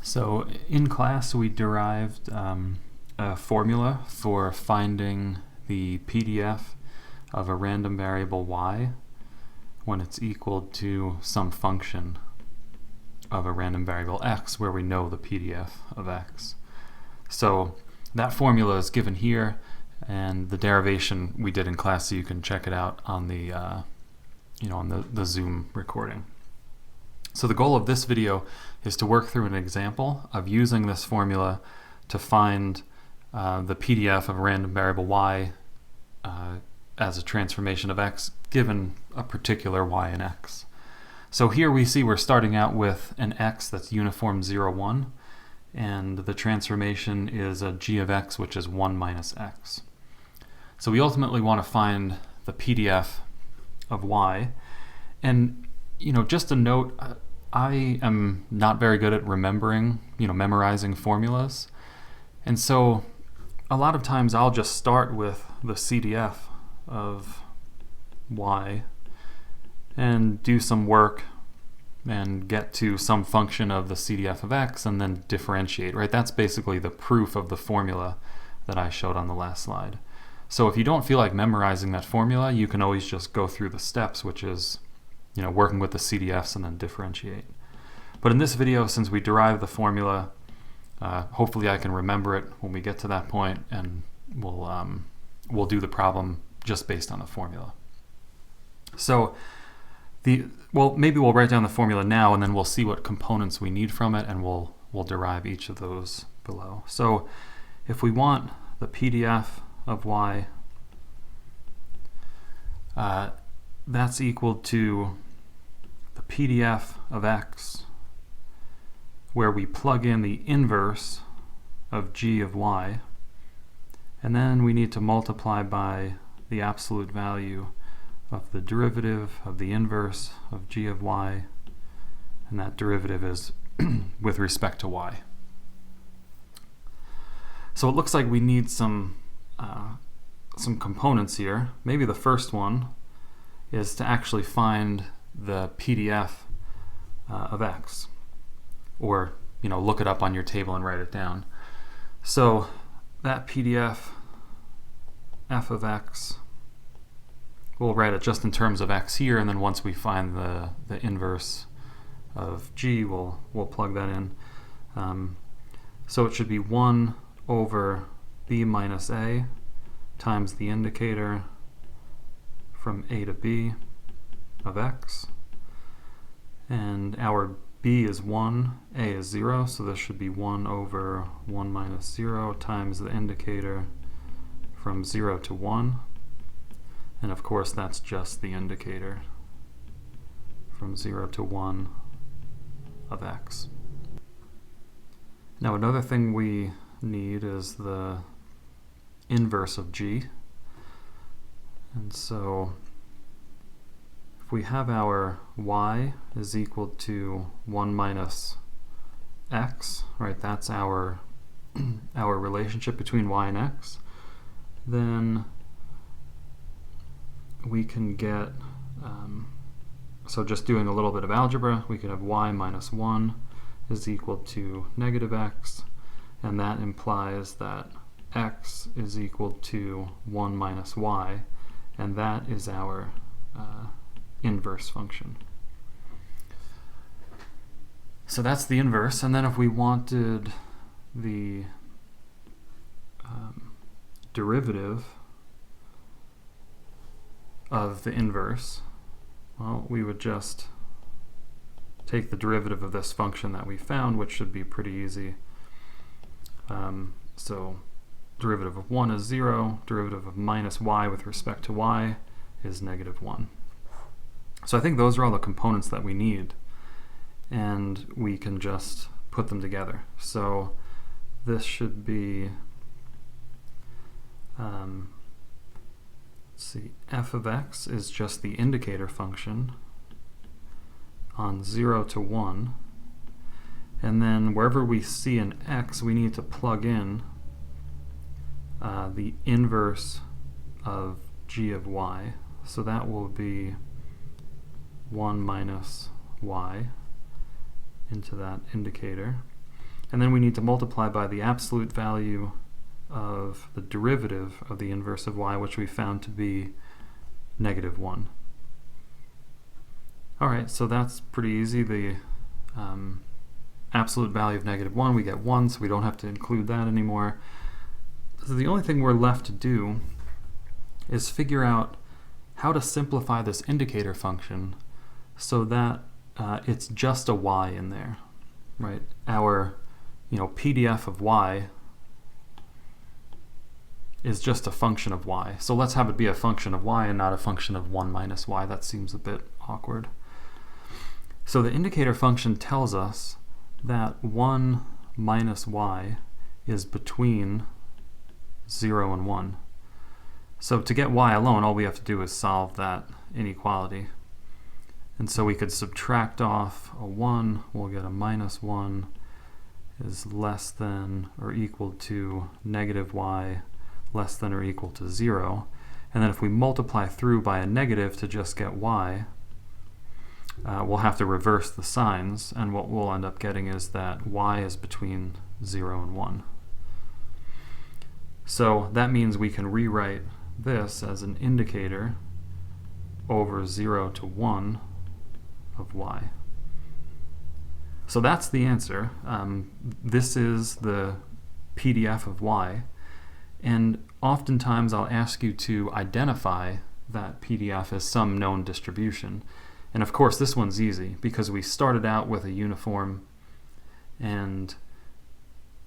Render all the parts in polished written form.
So in class we derived a formula for finding the PDF of a random variable y when it's equal to some function of a random variable x where we know the PDF of x. So that formula is given here, and the derivation we did in class, so you can check it out on the on the Zoom recording. So the goal of this video is to work through an example of using this formula to find the PDF of a random variable y as a transformation of x given a particular y and x. So here we see we're starting out with an x that's uniform 0, 1, and the transformation is a g of x, which is 1 minus x. So we ultimately want to find the PDF of y. And just a note, I am not very good at memorizing formulas. And so a lot of times I'll just start with the CDF of y and do some work and get to some function of the CDF of x and then differentiate, right? That's basically the proof of the formula that I showed on the last slide. So if you don't feel like memorizing that formula, you can always just go through the steps, which is working with the CDFs and then differentiate. But in this video, since we derived the formula, hopefully I can remember it when we get to that point, and we'll do the problem just based on the formula. So maybe we'll write down the formula now, and then we'll see what components we need from it, and we'll derive each of those below. So if we want the PDF of y, that's equal to the PDF of x, where we plug in the inverse of g of y, and then we need to multiply by the absolute value of the derivative of the inverse of g of y, and that derivative is with respect to y. So it looks like we need some components here. Maybe the first one is to actually find the PDF of x, or look it up on your table and write it down. So that PDF f of x, we'll write it just in terms of x here, and then once we find the inverse of g, we'll plug that in. So it should be 1 over b minus a times the indicator from a to b of x, and our b is 1, a is 0, so this should be 1 over 1 minus 0 times the indicator from 0 to 1, and of course that's just the indicator from 0 to 1 of x. Now another thing we need is the inverse of g, and so if we have our y is equal to 1 minus x, right, that's our relationship between y and x, then we can get, so just doing a little bit of algebra, we could have y minus 1 is equal to negative x, and that implies that x is equal to 1 minus y, and that is our inverse function. So that's the inverse, and then if we wanted the derivative of the inverse, well, we would just take the derivative of this function that we found, which should be pretty easy. So derivative of 1 is 0, derivative of minus y with respect to y is negative 1. So I think those are all the components that we need, and we can just put them together. So this should be, let's see, f of x is just the indicator function on 0 to 1, and then wherever we see an x, we need to plug in the inverse of g of y. So that will be 1 minus y into that indicator. And then we need to multiply by the absolute value of the derivative of the inverse of y, which we found to be -1. Alright, so that's pretty easy. The absolute value of -1, we get 1, so we don't have to include that anymore. So the only thing we're left to do is figure out how to simplify this indicator function so that it's just a y in there, right? Our PDF of y is just a function of y. So let's have it be a function of y and not a function of 1 minus y. That seems a bit awkward. So the indicator function tells us that 1 minus y is between 0 and 1. So to get y alone, all we have to do is solve that inequality. And so we could subtract off a 1, we'll get a -1 is less than or equal to -y less than or equal to 0. And then if we multiply through by a negative to just get y, we'll have to reverse the signs, and what we'll end up getting is that y is between 0 and 1. So that means we can rewrite this as an indicator over 0 to 1 of y. So that's the answer. This is the PDF of y, and oftentimes I'll ask you to identify that PDF as some known distribution. And of course this one's easy because we started out with a uniform and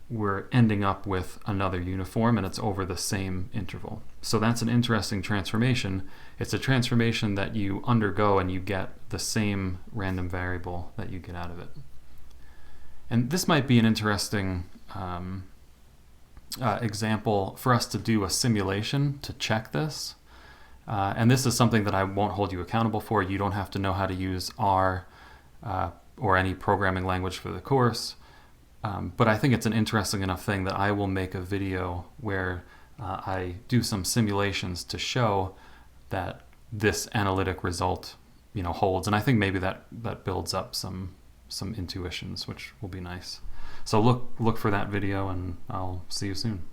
we're ending up with another uniform, and it's over the same interval. So that's an interesting transformation. It's a transformation that you undergo and you get the same random variable that you get out of it. And this might be an interesting example for us to do a simulation to check this. And this is something that I won't hold you accountable for. You don't have to know how to use R or any programming language for the course. But I think it's an interesting enough thing that I will make a video where I do some simulations to show that this analytic result holds. And I think maybe that builds up some intuitions, which will be nice. So look for that video, and I'll see you soon.